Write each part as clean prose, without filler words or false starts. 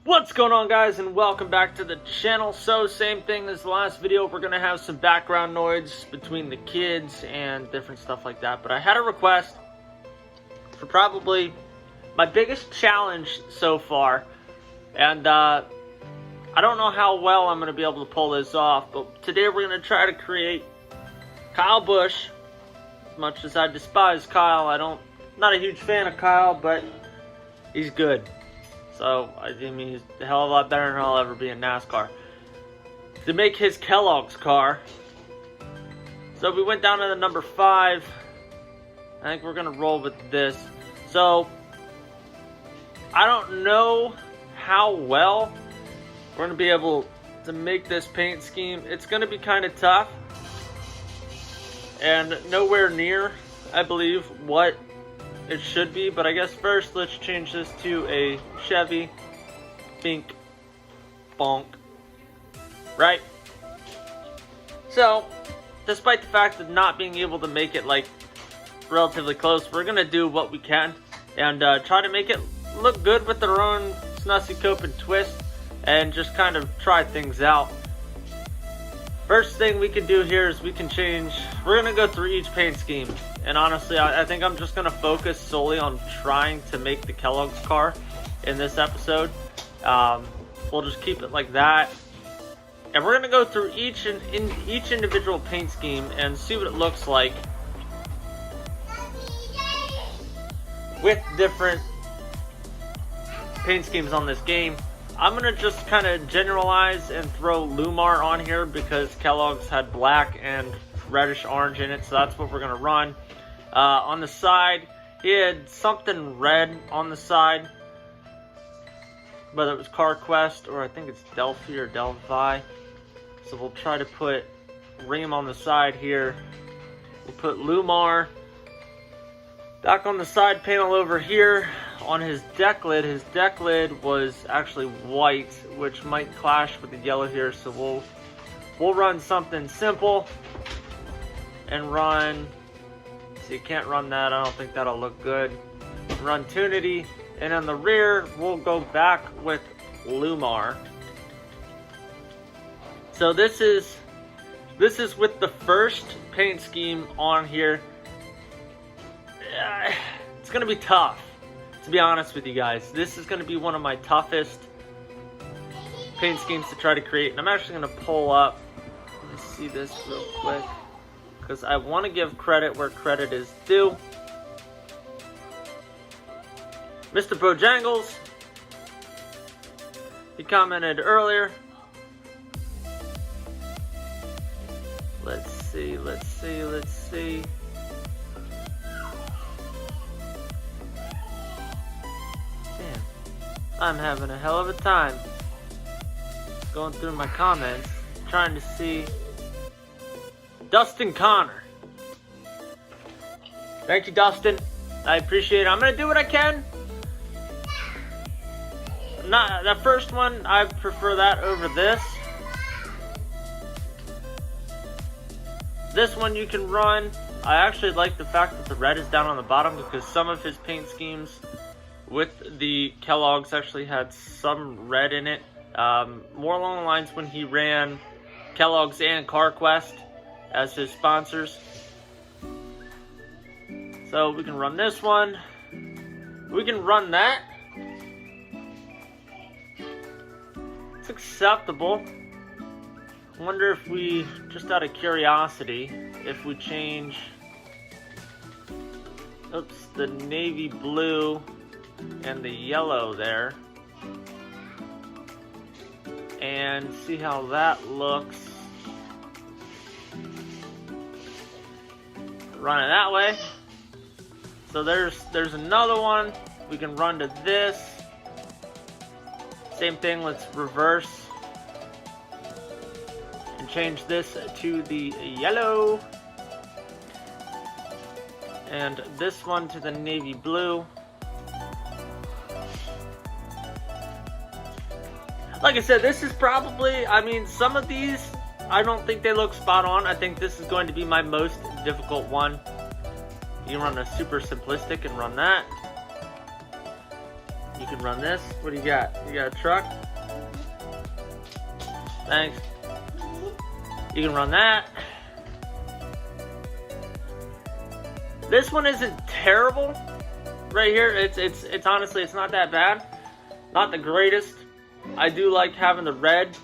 What's going on, guys, and welcome back to the channel. So same thing as the last video, we're gonna have some background noise between the kids and different stuff like that. But I had a request for probably my biggest challenge so far, and I don't know how well I'm gonna be able to pull this off, but today we're gonna try to create Kyle Busch. As much as I despise Kyle, not a huge fan of Kyle, but he's good. So, I mean, he's a hell of a lot better than I'll ever be in NASCAR. To make his Kellogg's car. So, we went down to the number 5. I think we're going to roll with this. So, I don't know how well we're going to be able to make this paint scheme. It's going to be kind of tough. And nowhere near, I believe, what it should be, but I guess first let's change this to a Chevy Pink Bonk, right? So, despite the fact of not being able to make it like relatively close, we're gonna do what we can and try to make it look good with our own snazzy cope and twist, and just kind of try things out. First thing we can do here is we're gonna go through each paint scheme. And honestly, I think I'm just going to focus solely on trying to make the Kellogg's car in this episode. We'll just keep it like that. And we're going to go through each individual paint scheme and see what it looks like with different paint schemes on this game. I'm going to just kind of generalize and throw Lumar on here because Kellogg's had black and reddish orange in it, so that's what we're going to run. On the side, he had something red on the side, whether it was CarQuest or I think it's Delphi or Delphi. So we'll try to put Ream on the side here. We'll put Lumar back on the side panel over here. On his deck lid was actually white, which might clash with the yellow here. So we'll run something simple and run. So you can't run that, I don't think that'll look good. Run Tunity, and on the rear, we'll go back with Lumar. So this is with the first paint scheme on here. It's gonna be tough, to be honest with you guys. This is gonna be one of my toughest paint schemes to try to create. And I'm actually gonna pull up, let me see this real quick, because I want to give credit where credit is due. Mr. Bojangles, he commented earlier. Let's see. Damn, I'm having a hell of a time going through my comments, trying to see. Dustin Connor. Thank you, Dustin. I appreciate it. I'm going to do what I can. Not that first one, I prefer that over this. This one you can run. I actually like the fact that the red is down on the bottom because some of his paint schemes with the Kellogg's actually had some red in it. More along the lines when he ran Kellogg's and CarQuest as his sponsors. So we can run this one. We can run that. It's acceptable. I wonder if we, just out of curiosity, if we change the navy blue and the yellow there, and see how that looks. Run it that way. So there's another one. We can run to this. Same thing, let's reverse and change this to the yellow. And this one to the navy blue. Like I said, this is probably, some of these, I don't think they look spot on. I think this is going to be my most difficult one. You can run a super simplistic and run that. You can run this. What do you got? You got a truck? Thanks. You can run that. This one isn't terrible right here. It's honestly, it's not that bad. Not the greatest. I do like having the red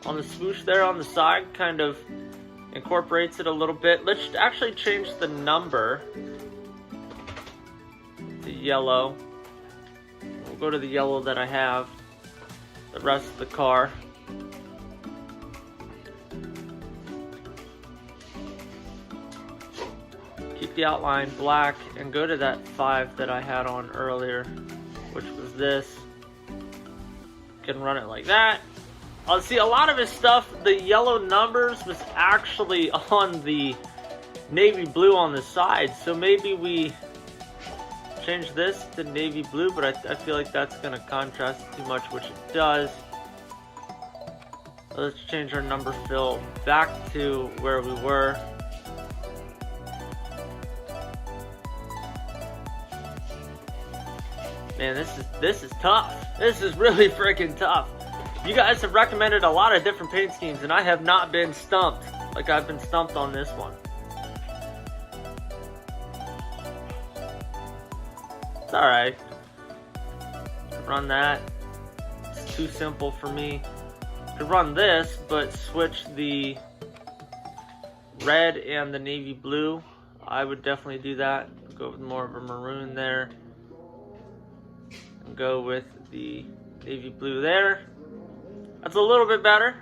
on the swoosh there on the side. Kind of incorporates it a little bit. Let's actually change the number to yellow. We'll go to the yellow that I have. The rest of the car. Keep the outline black and go to that 5 that I had on earlier, which was this. Can run it like that. See, a lot of his stuff, the yellow numbers was actually on the navy blue on the side, so maybe we change this to navy blue, but I feel like that's going to contrast too much, which it does. Let's change our number fill back to where we were. Man, this is tough. This is really freaking tough. You guys have recommended a lot of different paint schemes, and I have not been stumped like I've been stumped on this one. It's alright. Run that. It's too simple for me. To run this, but switch the red and the navy blue. I would definitely do that. Go with more of a maroon there. And go with the navy blue there. That's a little bit better.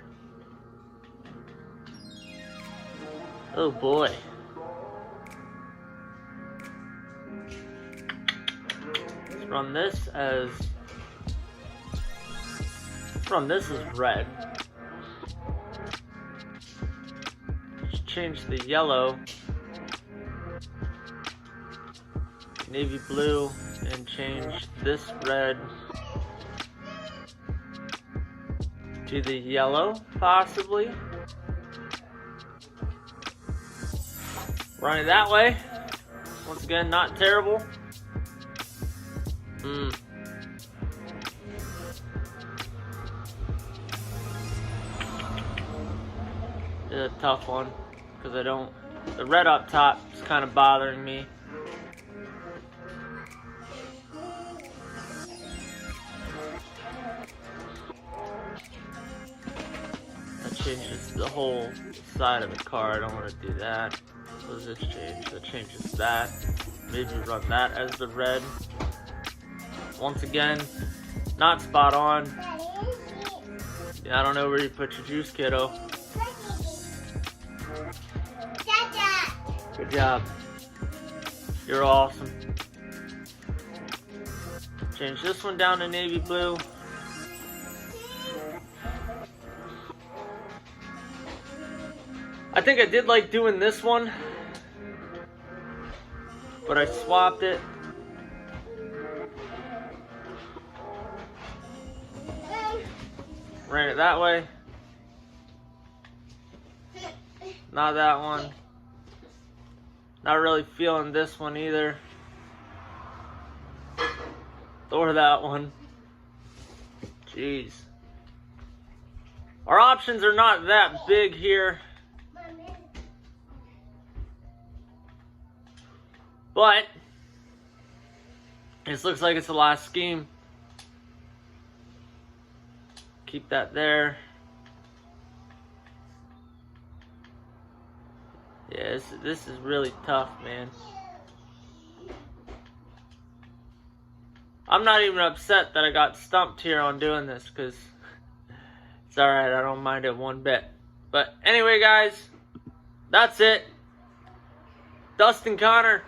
Oh boy. Let's run this as red. Let's change the yellow, navy blue, and change this red to the yellow, possibly. Run it that way. Once again, not terrible. It's a tough one because the red up top is kind of bothering me. That changes the whole side of the car. I don't want to do that. What does this change? That changes that. Maybe run that as the red. Once again, not spot on. Yeah, I don't know where you put your juice, kiddo. Good job. You're awesome. Change this one down to navy blue. I think I did like doing this one, but I swapped it. Ran it that way. Not that one. Not really feeling this one either. Or that one. Jeez. Our options are not that big here. But this looks like it's the last scheme. Keep that there. Yeah, this is really tough, man. I'm not even upset that I got stumped here on doing this, because it's alright, I don't mind it one bit. But anyway, guys, that's it. Dustin Connor,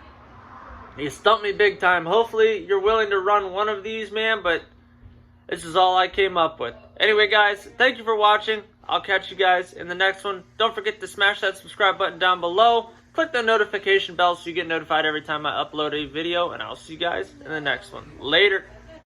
you stumped me big time. Hopefully you're willing to run one of these, man, but this is all I came up with. Anyway, guys, thank you for watching. I'll catch you guys in the next one. Don't forget to smash that subscribe button down below. Click the notification bell so you get notified every time I upload a video. And I'll see you guys in the next one. Later.